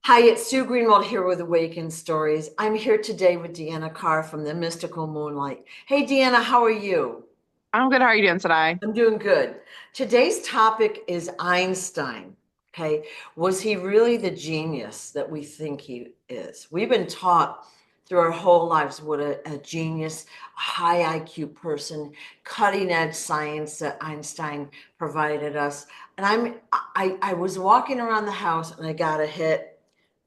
Hi, it's Sue Greenwald here with Awakened Stories. I'm here today with Deanna Carr from the Mystical Moonlight. Hey, Deanna, how are you? I'm good. How are you doing today? I'm doing good. Today's topic is Einstein. Okay, was he really the genius that we think he is? We've been taught through our whole lives what a genius, a high IQ person, cutting edge science that Einstein provided us. And I was walking around the house and I got a hit,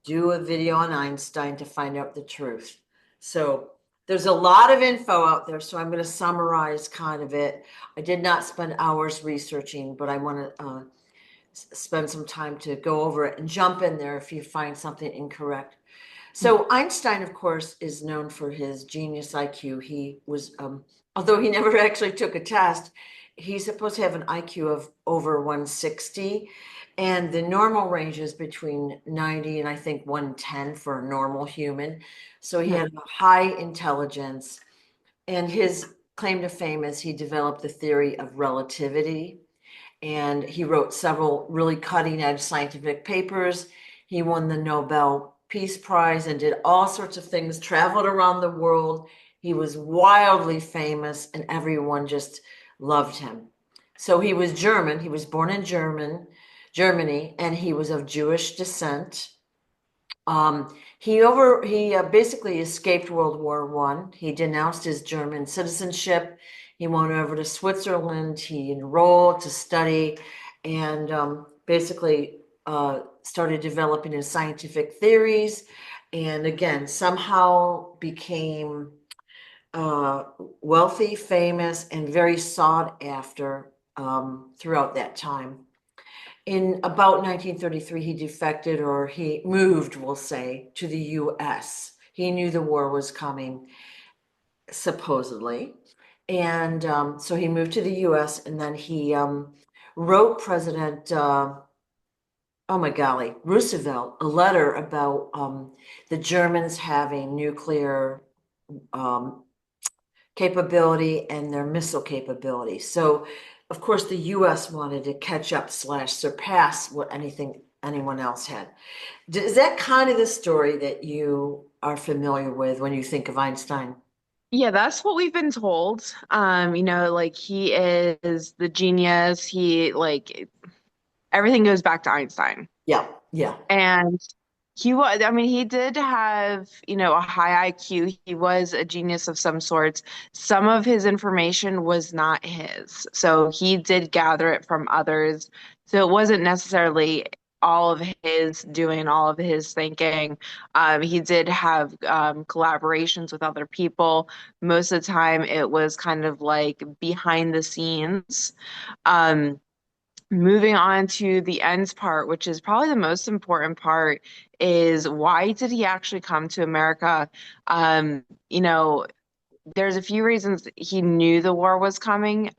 do a video on Einstein to find out the truth. So there's a lot of info out there, so I'm going to summarize kind of it. I did not spend hours researching, but I want to spend some time to go over it and jump in there if you find something incorrect. So Einstein, of course, is known for his genius IQ. He was, although he never actually took a test, he's supposed to have an IQ of over 160. And the normal range is between 90 and I think 110 for a normal human. So he Mhm. had a high intelligence. And his claim to fame is he developed the theory of relativity. And he wrote several really cutting edge scientific papers. He won the Nobel Peace Prize and did all sorts of things, traveled around the world. He was wildly famous, and everyone just loved him. So he was German. He was born in Germany, and he was of Jewish descent. He basically escaped World War One. He denounced his German citizenship. He went over to Switzerland. He enrolled to study, and basically started developing his scientific theories. And again, somehow became uh, wealthy, famous, and very sought after throughout that time. In about 1933, he defected or he moved, we'll say, to the US. He knew the war was coming, supposedly. And so he moved to the US and then he wrote President, oh my golly, Roosevelt, a letter about the Germans having nuclear um, capability and their missile capability. So, of course, the US wanted to catch up slash surpass what anyone else had. Is that kind of the story that you are familiar with when you think of Einstein? Yeah, that's what we've been told. Like he is the genius. He like everything goes back to Einstein. Yeah, yeah, And he was, I mean, he did have, a high IQ. He was a genius of some sorts. Some of his information was not his. So he did gather it from others. So it wasn't necessarily all of his doing, all of his thinking. He did have collaborations with other people. Most of the time, it was kind of like behind the scenes. Um, Moving on to the ends part, which is probably the most important part, is why did he actually come to America? Um, you know, there's a few reasons he knew the war was coming.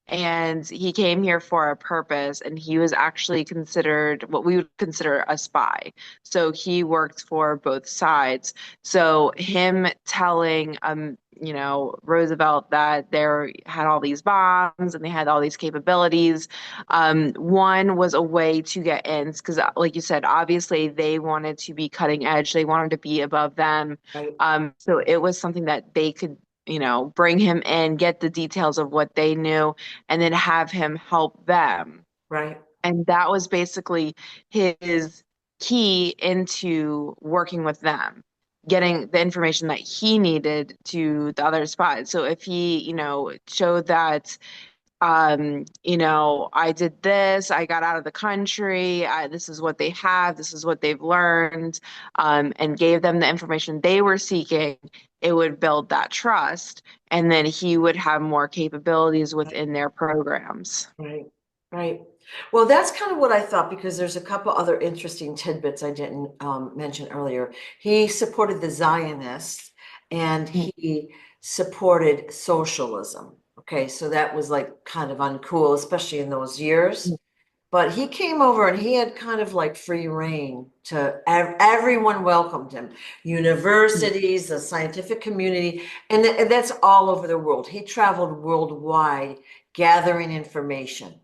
And he came here for a purpose, and he was actually considered what we would consider a spy. So he worked for both sides. So him telling Roosevelt that there had all these bombs and they had all these capabilities. One was a way to get in because, like you said, obviously they wanted to be cutting edge. They wanted to be above them. right, So it was something that they could, bring him in, get the details of what they knew, and then have him help them. right. And that was basically his key into working with them, getting the information that he needed to the other spies. So if he, showed that I did this, I got out of the country, this is what they have, this is what they've learned, and gave them the information they were seeking, it would build that trust, and then he would have more capabilities within their programs. Right, right. Well, that's kind of what I thought because there's a couple other interesting tidbits I didn't mention earlier. He supported the Zionists and he supported socialism. Okay, so that was like kind of uncool, especially in those years. But he came over and he had kind of like free reign to everyone welcomed him. Universities, the scientific community, and that's all over the world. He traveled worldwide gathering information.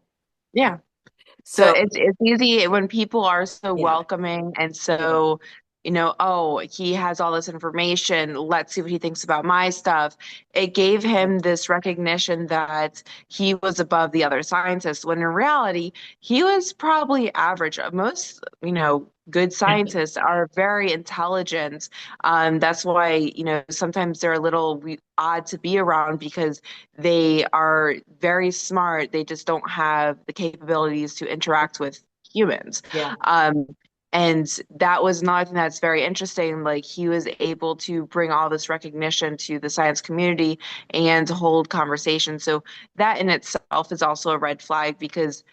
Yeah. So So it's easy when people are so yeah, welcoming and yeah, so, oh, he has all this information. Let's see what he thinks about my stuff. It gave him this recognition that he was above the other scientists, when in reality, he was probably average. Most, good scientists are very intelligent. That's why, sometimes they're a little odd to be around because they are very smart. They just don't have the capabilities to interact with humans. yeah, Um, and that was another thing that's very interesting. Like he was able to bring all this recognition to the science community and to hold conversations. So that in itself is also a red flag because,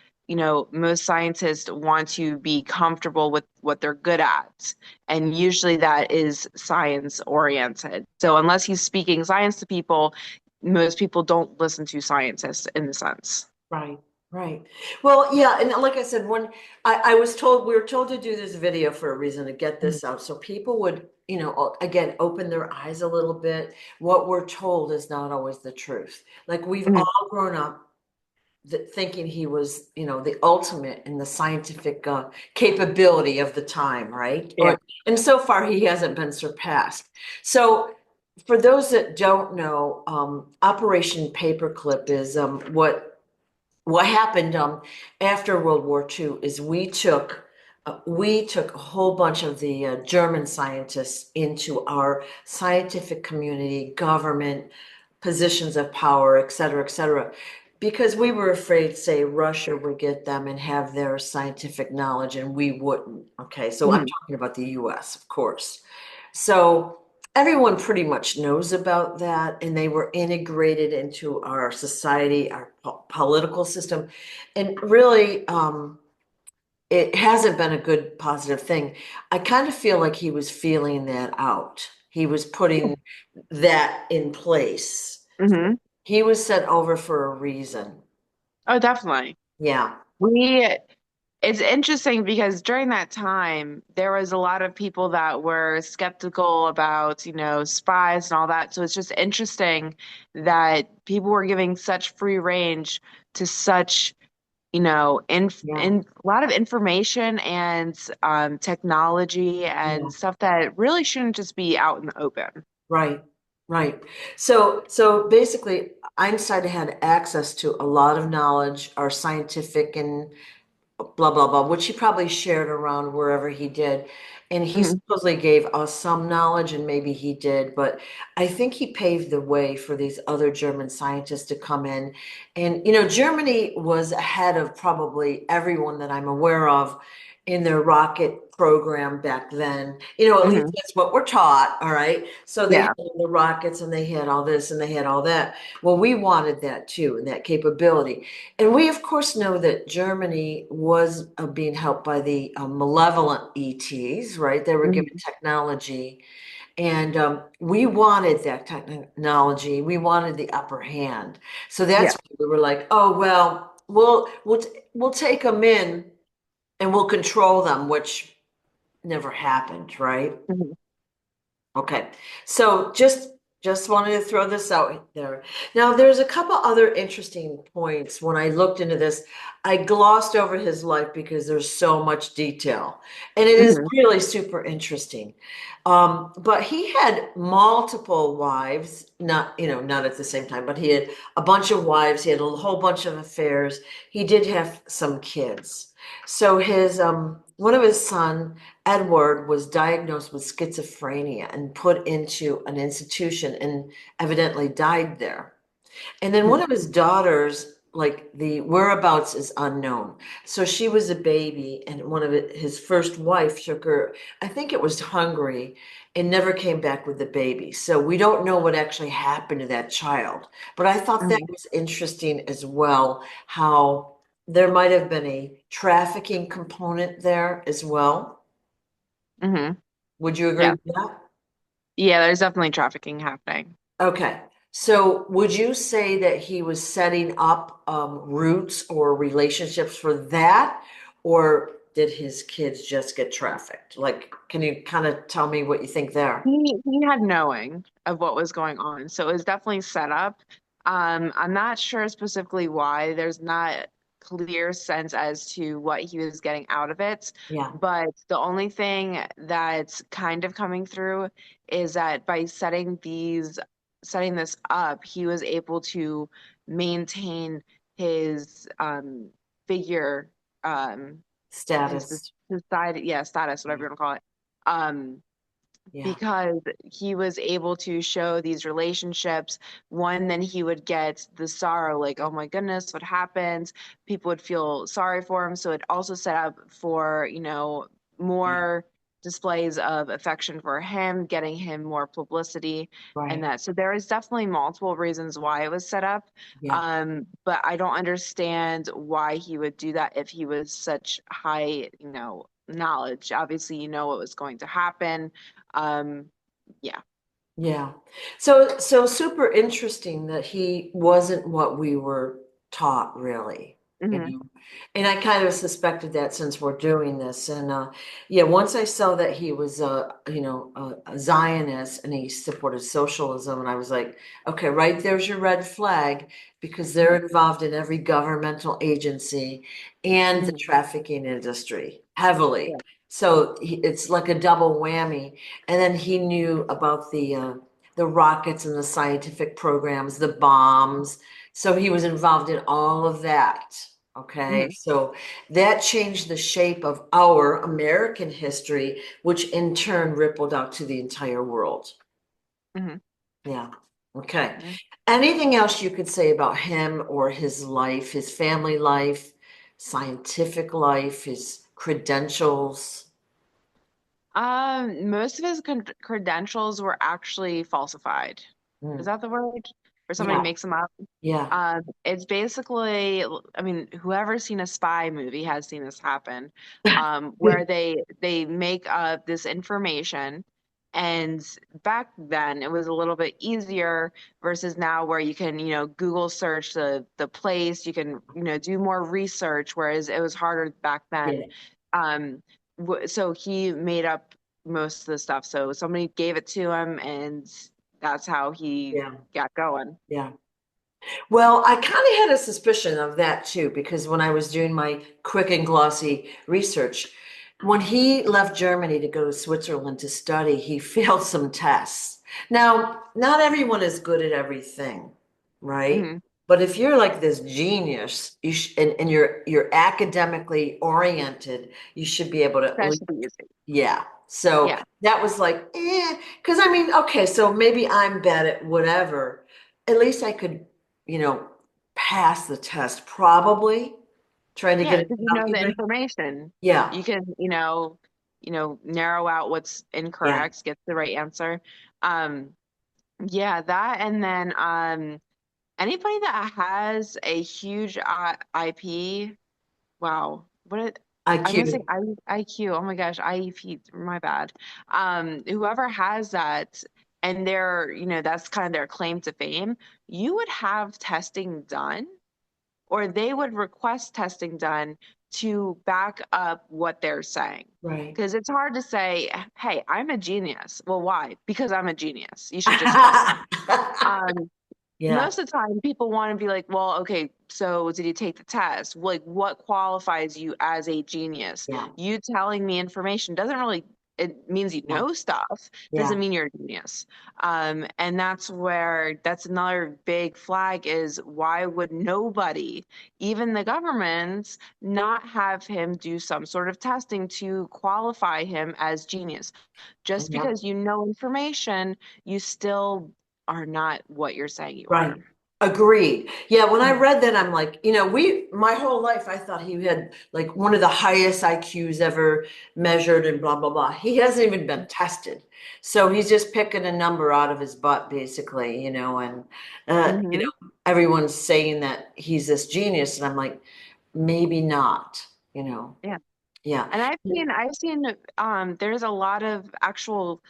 most scientists want to be comfortable with what they're good at. And usually that is science oriented. So unless he's speaking science to people, most people don't listen to scientists in the sense. right, right. Well, yeah, and like I said, when I was told we were told to do this video for a reason to get Mhm. this out, so people would, again, open their eyes a little bit. What we're told is not always the truth. Like we've Mhm. all grown up thinking he was, the ultimate in the scientific capability of the time, right? Yeah. And so far he hasn't been surpassed. So for those that don't know, Operation Paperclip is what happened after World War II is we took a whole bunch of the German scientists into our scientific community, government, positions of power, et cetera, because we were afraid, say, Russia would get them and have their scientific knowledge and we wouldn't. Okay, so I'm Mhm. talking about the US, of course. So everyone pretty much knows about that, and they were integrated into our society, our political system. And really, it hasn't been a good positive thing. I kind of feel like he was feeling that out. He was putting that in place. Mhm. He was sent over for a reason. Oh, definitely. Yeah. We, it's interesting because during that time, there was a lot of people that were skeptical about, spies and all that. So it's just interesting that people were giving such free range to such, Yeah. in a lot of information and technology Yeah. and stuff that really shouldn't just be out in the open. Right. Right. So basically, Einstein had access to a lot of knowledge, our scientific and blah blah blah, which he probably shared around wherever he did. And he Mhm. supposedly gave us some knowledge, and maybe he did, but I think he paved the way for these other German scientists to come in. And Germany was ahead of probably everyone that I'm aware of in their rocket program back then. At least Mhm. that's what we're taught, all right? So they had Yeah. the rockets and they had all this and they had all that. Well, we wanted that too, and that capability. And we, of course, know that Germany was being helped by the malevolent ETs, right? They were given Mhm. technology, and we wanted that technology. We wanted the upper hand. So that's Yeah. why we were like, oh well, we'll take them in and we'll control them, which never happened, right? Mhm. Okay, so just wanted to throw this out there. Now, there's a couple other interesting points. When I looked into this, I glossed over his life because there's so much detail, and it is Mhm. really super interesting. But he had multiple wives, not at the same time, but he had a bunch of wives. He had a whole bunch of affairs. He did have some kids. So his one of his son Edward was diagnosed with schizophrenia and put into an institution and evidently died there. And then one Mhm. of his daughters, like the whereabouts is unknown. So she was a baby, and his first wife took her, I think it was to Hungary, and never came back with the baby. So we don't know what actually happened to that child. But I thought that Mhm. was interesting as well, how there might have been a trafficking component there as well. Mhm. Would you agree Yeah. with that? Yeah, there's definitely trafficking happening. Okay. So would you say that he was setting up routes or relationships for that, or did his kids just get trafficked? Like, can you kind of tell me what you think there? He had knowing of what was going on, so it was definitely set up. I'm not sure specifically why. There's not clear sense as to what he was getting out of it. Yeah. But the only thing that's kind of coming through is that by setting this up, he was able to maintain his figure, um, his Status. society, yeah, status, Yeah. whatever you want to call it. Um, Yeah. because he was able to show these relationships. One, then he would get the sorrow, like, oh my goodness, what happened? People would feel sorry for him. So it also set up for, Yeah. more displays of affection for him, getting him more publicity and Right. that. So there is definitely multiple reasons why it was set up. Yeah. But I don't understand why he would do that if he was such high, knowledge. Obviously, what was going to happen. um, yeah. Yeah. So super interesting that he wasn't what we were taught really, you Hmm. know. And I kind of suspected that since we're doing this. And yeah, once I saw that he was a Zionist and he supported socialism, and I was like, okay, right there's your red flag because they're Hmm. involved in every governmental agency and the Hmm. trafficking industry heavily. Yeah. So it's like a double whammy. And then he knew about the rockets and the scientific programs, the bombs. So he was involved in all of that. Okay. Hmm. So that changed the shape of our American history, which in turn rippled out to the entire world. Hmm. Yeah. Okay. Yeah. Anything else you could say about him or his life, his family life, scientific life, his credentials? Most of his credentials were actually falsified. Is Mm. that the word? Or somebody Yeah. makes them up? Yeah. It's basically, I mean, whoever's seen a spy movie has seen this happen, where they make up this information, and back then it was a little bit easier versus now where you can, Google search the place, you can, do more research, whereas it was harder back then. Yeah. Um, so he made up most of the stuff. So somebody gave it to him, and that's how he Yeah. got going. Yeah. Well, I kind of had a suspicion of that too, because when I was doing my quick and glossy research, when he left Germany to go to Switzerland to study, he failed some tests. Now, not everyone is good at everything, right? Hmm. But if you're like this genius, and you're academically oriented, you should be able to at That least, should be easy. yeah. So Yeah. that was like, because I mean, okay, so maybe I'm bad at whatever. At least I could, you know, pass the test, probably trying to Yeah, get a because you job. know the Even, information. yeah, You can, narrow out what's yeah, incorrect, get the right answer. Um, yeah, that and then anybody that has a huge IP, wow. I'm gonna say IQ, IQ. Oh my gosh, IEP, my bad. Whoever has that and that's kind of their claim to fame, you would have testing done, or they would request testing done to back up what they're saying. right? Because it's hard to say, hey, I'm a genius. Well, why? Because I'm a genius. You should just test me. Um, Yeah, Most of the time, people want to be like, well, okay, so did you take the test? Like, what qualifies you as a genius? yeah, You telling me information doesn't really, it means you yeah, know stuff, yeah, doesn't mean you're a genius. And that's another big flag is why would nobody, even the governments, not have him do some sort of testing to qualify him as genius? Just yeah. because you know information, you still are not what you're saying you Right. are. Agreed. Yeah, when I Mhm. read that, I'm like, my whole life, I thought he had like one of the highest IQs ever measured and blah, blah, blah. He hasn't even been tested. So he's just picking a number out of his butt, basically, and, Mhm. everyone's saying that he's this genius. And I'm like, maybe not, you know. Yeah. Yeah. And I've seen there's a lot of actual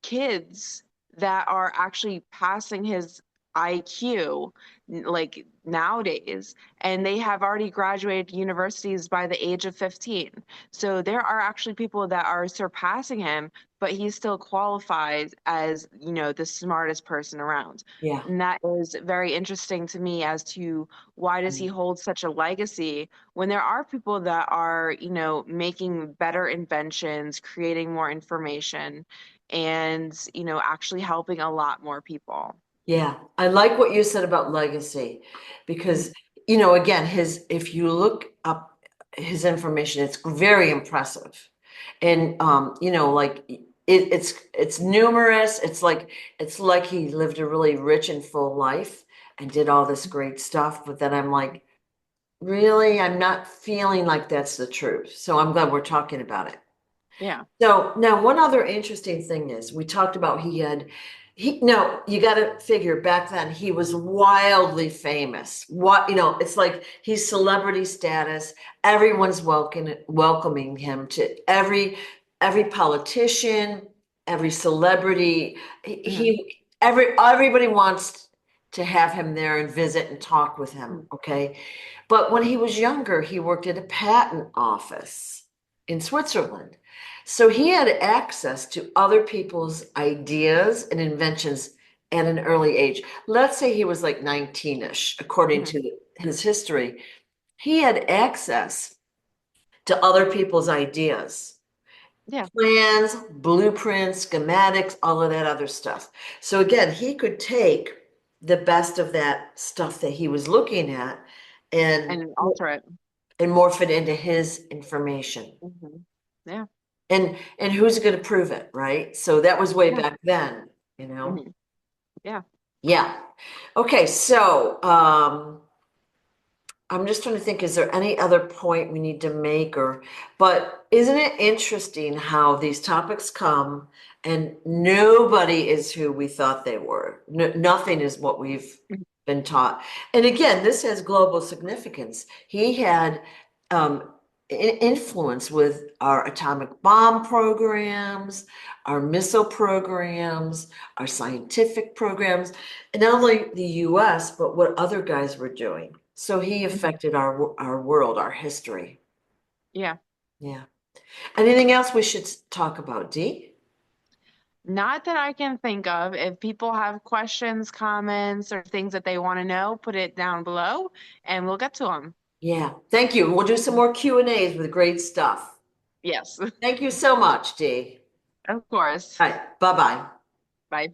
kids that are actually passing his IQ like nowadays, and they have already graduated universities by the age of 15. So there are actually people that are surpassing him, but he still qualifies as, the smartest person around. Yeah. And that is very interesting to me as to why does he hold such a legacy when there are people that are, making better inventions, creating more information, and, actually helping a lot more people. Yeah, I like what you said about legacy because, again, if you look up his information, it's very impressive. And like it's numerous. It's like he lived a really rich and full life and did all this great stuff. But then I'm like, really, I'm not feeling like that's the truth. So I'm glad we're talking about it. Yeah. So now one other interesting thing is we talked about he no, you got to figure back then he was wildly famous. It's like he's celebrity status. Everyone's welcoming him to every politician, every celebrity. Hmm. Everybody wants to have him there and visit and talk with him, okay? But when he was younger, he worked at a patent office in Switzerland. So he had access to other people's ideas and inventions at an early age. Let's say he was like 19-ish, according Hmm. to his history. He had access to other people's ideas, Yeah. plans, blueprints, schematics, all of that other stuff. So again, he could take the best of that stuff that he was looking at and And alter it. morph it into his information. Hmm. Yeah. And who's going to prove it, right? So that was way Yeah. back then, you know? Hmm. Yeah. Yeah. Okay, so I'm just trying to think, is there any other point we need to make but isn't it interesting how these topics come and nobody is who we thought they were. No, nothing is what we've been taught. And again, this has global significance. He had um, influence with our atomic bomb programs, our missile programs, our scientific programs, and not only the US, but what other guys were doing. So he Mhm. affected our world, our history. Yeah. Yeah. Anything else we should talk about, Dee? Not that I can think of. If people have questions, comments, or things that they want to know, put it down below and we'll get to them. Yeah. Thank you. We'll do some more Q&As with great stuff. Yes, Thank you so much, Dee. of course. All right. Bye-bye. Bye.